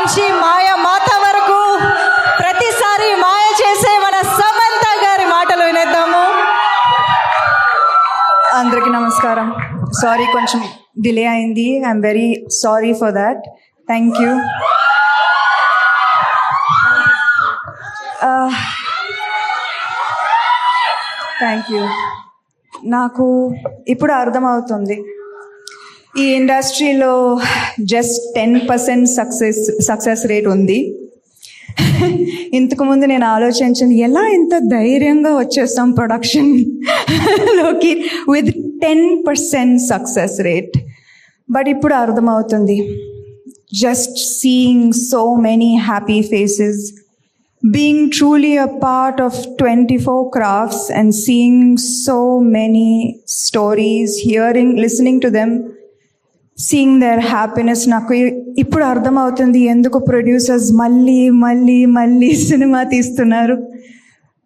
నుంచి మాయా మాత వరకు ప్రతిసారి మాయ చేసే మన సమంత గారి మాటలు వినేద్దాము. అందరికీ నమస్కారం. సారీ, కొంచెం డిలే అయింది. I'm very sorry for that. Thank you. Thank you. నాకు ఇప్పుడు అర్థమవుతుంది, ఈ ఇండస్ట్రీలో జస్ట్ 10% సక్సెస్ రేట్ ఉంది. ఇంతకుముందు నేను ఆలోచించాను, ఎలా ఇంత ధైర్యంగా వచ్చేస్తాం ప్రొడక్షన్లోకి విత్ 10% సక్సెస్ రేట్. బట్ ఇప్పుడు అర్థమవుతుంది, just seeing so many happy faces, being truly a part of 24 crafts and seeing so many stories, listening to them, seeing their happiness. నాకు ఇప్పుడు అర్థమవుతుంది ఎందుకు ప్రొడ్యూసర్స్ మళ్ళీ సినిమా తీస్తున్నారు.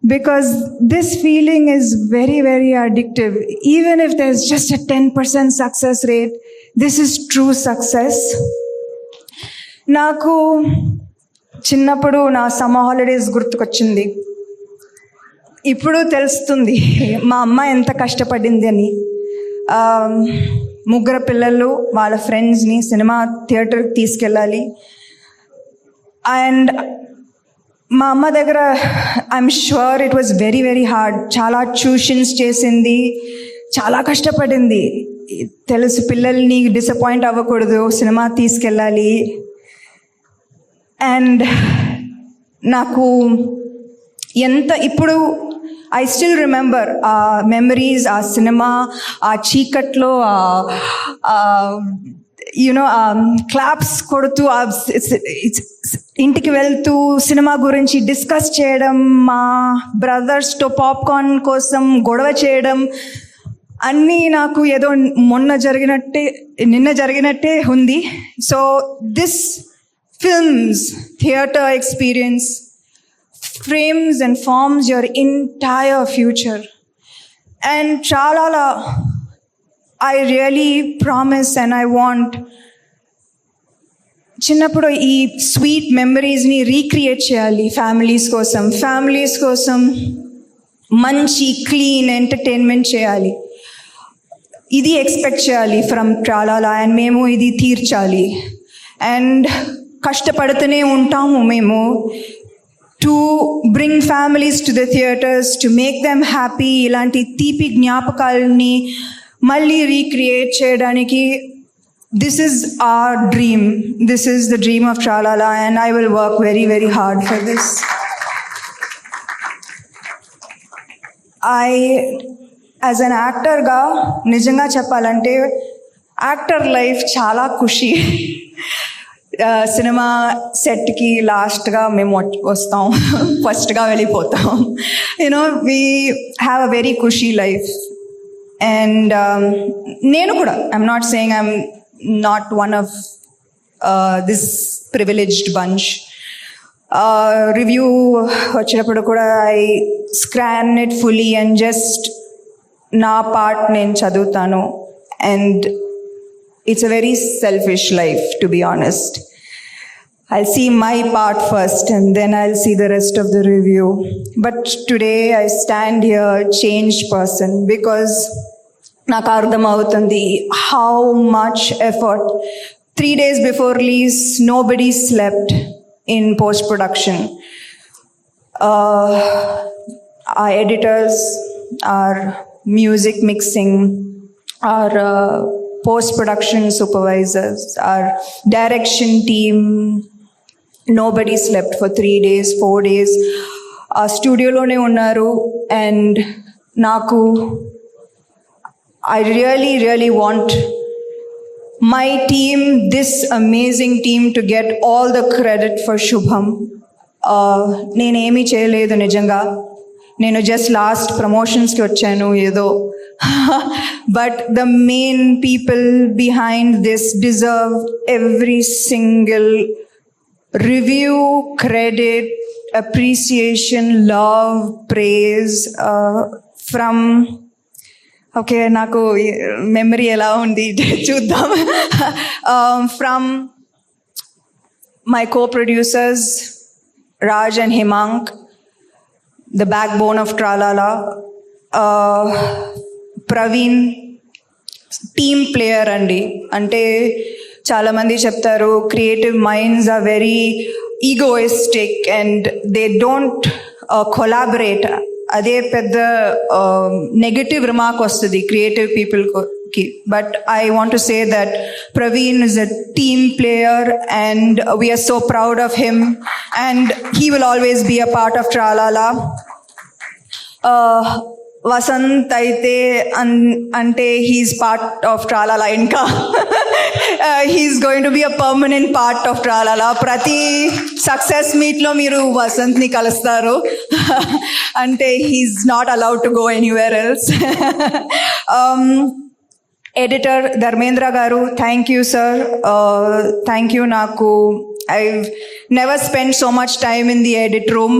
Because this feeling is very, very addictive. Even if there's just a 10% success rate, this is true success. నాకు చిన్నప్పుడు నా summer holidays గుర్తుకొచ్చింది. ఇప్పుడు తెలుస్తుంది మా అమ్మ ఎంత కష్టపడింది అని. ముగ్గురు పిల్లలు వాళ్ళ ఫ్రెండ్స్ని సినిమా థియేటర్కి తీసుకెళ్ళాలి. అండ్ మా అమ్మ దగ్గర I'm sure it was very, very hard. చాలా ట్యూషన్స్ చేసింది, చాలా కష్టపడింది. తెలుసు, పిల్లల్ని డిసప్పాయింట్ అవ్వకూడదు, సినిమా తీసుకెళ్ళాలి. అండ్ నాకు ఇప్పుడు ఐ స్టిల్ రిమెంబర్ ఆ మెమరీస్, ఆ సినిమా, ఆ చీకట్లో యూనో క్లాప్స్ కొడుతూ ఇంటికి వెళ్తూ సినిమా గురించి డిస్కస్ చేయడం, మా బ్రదర్స్తో పాప్కార్న్ కోసం గొడవ చేయడం, అన్నీ నాకు ఏదో నిన్న జరిగినట్టే ఉంది. So this films, theater experience frames and forms your entire future. And chalala, I really promise and I want చిన్నప్పుడు ఈ స్వీట్ మెమరీస్ని రీక్రియేట్ చేయాలి. ఫ్యామిలీస్ కోసం మంచి క్లీన్ ఎంటర్టైన్మెంట్ చేయాలి. ఇది ఎక్స్పెక్ట్ చేయాలి ఫ్రమ్ ట్రాలాలా. అండ్ మేము ఇది తీర్చాలి. అండ్ కష్టపడుతూనే ఉంటాము మేము to bring families to the theatres, to make them happy. ఇలాంటి తీపి జ్ఞాపకాలని మళ్ళీ రీక్రియేట్ చేయడానికి this is our dream. This is the dream of Tralala and I will work very, very hard for this. As an యాక్టర్గా నిజంగా చెప్పాలంటే actor life చాలా ఖుషి. Cinema సెట్కి లాస్ట్గా మేము వస్తాం, ఫస్ట్గా వెళ్ళిపోతాం. You know we have a very khushi life. And నేను కూడా I'm not saying I'm not one of this privileged bunch. Review వచ్చినప్పుడు కూడా I scan it fully and just నా పార్ట్ నేను చదువుతాను. And it's a very selfish life, to be honest. I'll see my part first and then I'll see the rest of the review. But today I stand here changed person because నాకు అర్థమవుతుంది how much effort. 3 days before release nobody slept in post production. Our editors, our music mixing, our post-production supervisors, our direction team, nobody slept for 3 days, 4 days. ఆ స్టూడియోలోనే ఉన్నారు. And నాకు I really want my team, this amazing team, to get all the credit for Shubham. నేనేమీ చేయలేదు నిజంగా. నేను just last ప్రమోషన్స్కి వచ్చాను ఏదో. But the main people behind this deserve every single review, credit, appreciation, love, praise from okay నాకు memory ఎలా ఉంది చూద్దాం. From my co-producers, Raj and Himank, the backbone of Tralala, Praveen, team player అండి. అంటే చాలామంది చెప్తారు creative minds are very egoistic and they don't collaborate. అదే పెద్ద నెగటివ్ రిమార్క్ వస్తుంది క్రియేటివ్ పీపుల్కి. But I want to say that Praveen is a team player and we're so proud of him and he will always be a part of Tralala. Vasanth అయితే అంటే he's part of Tralala. ఇంకా he's going to be a permanent part of Tralala. ప్రతి success మీట్లో మీరు వసంత్ని కలుస్తారు. అంటే he's not allowed to go anywhere else. Editor Dharmendra garu, thank you sir. Thank you. నాకు I've never spent so much time in the edit room.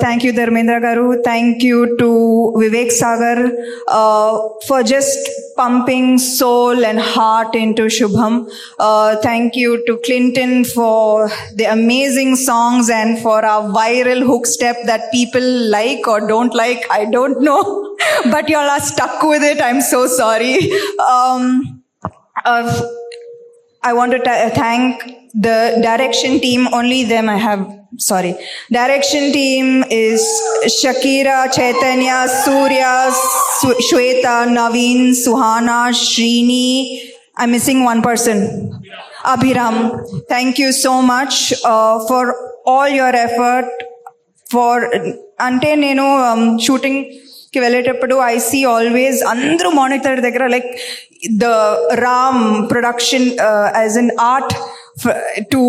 Thank you, Dharmendra Garu. Thank you to Vivek Sagar for just pumping soul and heart into Shubham. Thank you to Clinton for the amazing songs and for our viral hook step that people like or don't like. I don't know, but you all are stuck with it. I'm so sorry. I want to thank the direction team. Only them I have. Sorry. Direction team is Shakira, Chaitanya, Surya, Shweta, Naveen, Suhana, Srini. I'm missing one person. Abhiram. Thank you so much for all your effort. For ante nenu shooting కి వెళ్ళేటప్పుడు I see always అందరూ monitor దగ్గర like the Ram production as an art to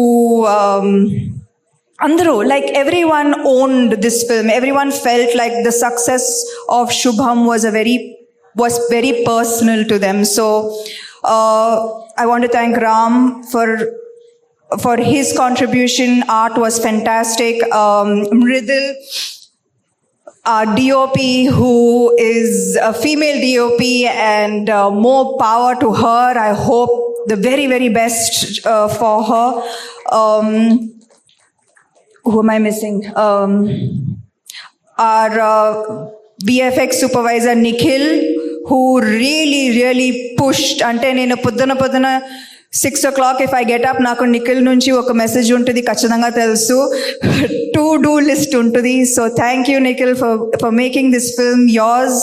అందరూ like everyone owned this film. Everyone felt like the success of Shubham was very personal to them. So I want to thank Ram for his contribution. Art was fantastic. Mridil, our DOP, who is a female DOP, and more power to her. I hope the very, very best for her. Who am I missing? Our VFX supervisor, Nikhil, who really pushed. Ante nenu poddana 6 o'clock if I get up, నాకు నిఖిల్ నుంచి ఒక message ఉంటుంది ఖచ్చితంగా తెలుసు. To do list ఉంటుంది. So thank you Nikhil for making this film yours.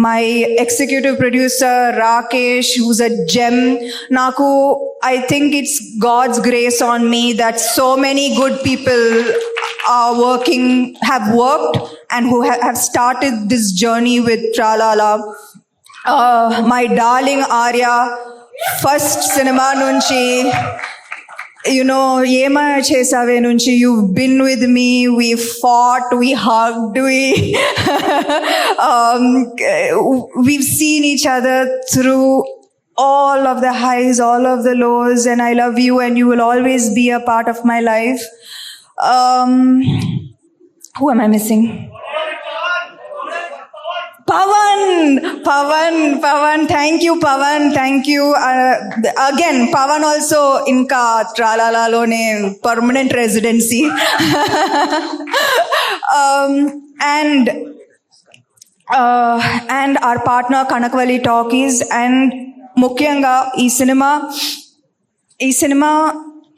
My executive producer Rakesh, who's a gem. నాకు I think it's God's grace on me that so many good people have worked and who have started this journey with Tralala. My darling Arya, first cinema నుంచి ఏమా చేసావే నుంచి you've been with me, we fought, we hugged, we've seen each other through all of the highs, all of the lows, and I love you and you will always be a part of my life. Who am I missing? Pawan, thank you Pawan, thank you. Again, Pawan also inka Tralala lone permanent residency. And our partner Kanakvali Talkies, and ముఖ్యంగా ఈ cinema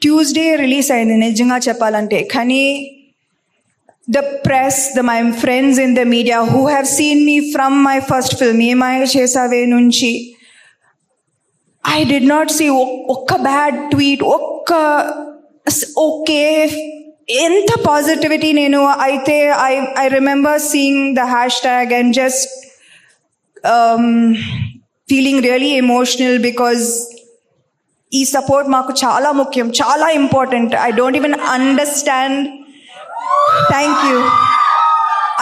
Tuesday release అయింది నిజంగా చెప్పాలంటే. కానీ the press, my friends in the media who have seen me from my first film, Emaya Chesave nunchi, I did not see okka bad tweet, okka okay, enta positivity nenu aithe. I remember seeing the hashtag and just feeling really emotional because ee support maaku chala mukyam, chala important. I don't even understand. Thank you.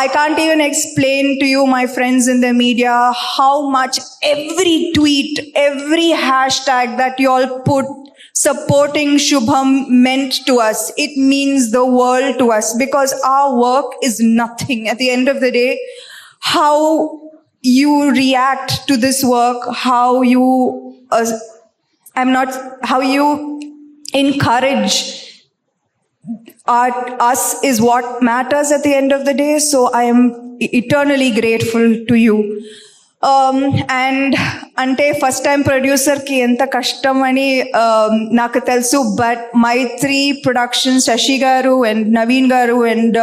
I can't even explain to you, my friends in the media, how much every tweet, every hashtag that you all put supporting Shubham meant to us. It means the world to us because our work is nothing. At the end of the day, how you react to this work, how you encourage us is what matters at the end of the day. So I am eternally grateful to you. And అంటే first time ప్రొడ్యూసర్కి ఎంత కష్టం అని నాకు తెలుసు, but Mythri production Shashi గారు and Naveen గారు and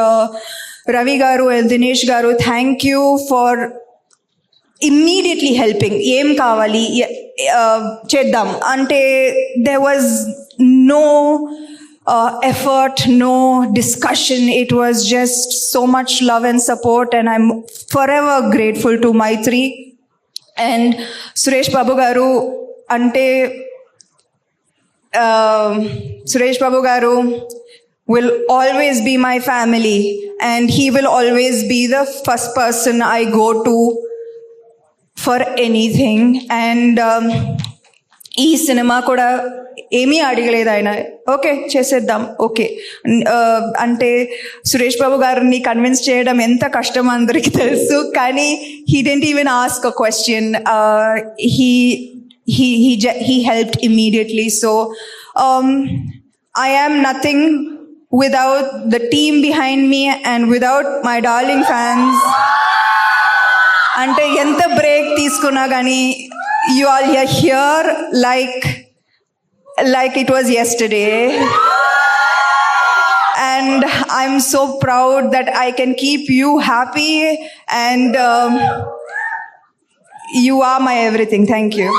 Ravi గారు అండ్ దినేష్ గారు, thank you for immediately helping. ఏం కావాలి చేద్దాం అంటే there was no effort, no discussion. It was just so much love and support, and I'm forever grateful to Maitri. And Suresh Babu garu ante Suresh Babu garu will always be my family, and he will always be the first person I go to for anything. And ఈ cinema కూడా ఏమీ అడగలేదు ఆయన, okay చేసేద్దాం okay అంటే సురేష్ బాబు గారిని convince చేయడం ఎంత కష్టం అందరికీ తెలుసు, కానీ he didn't even ask a question. He helped immediately. So I am nothing without the team behind me and without my darling fans. అంటే ఎంత బ్రేక్ తీసుకున్నా కానీ you all are here like it was yesterday, and I'm so proud that I can keep you happy, and you are my everything. Thank you.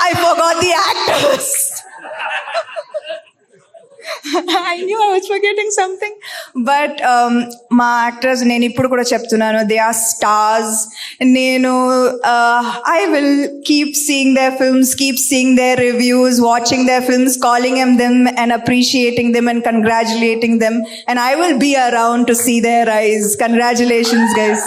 I forgot the actors. I knew I was forgetting something, but మా actors నేను ఇప్పుడు కూడా చెప్తున్నాను, they are stars. నేను I will keep seeing their films, keep seeing their reviews, watching their films, calling them and appreciating them and congratulating them, and I will be around to see their eyes. Congratulations guys.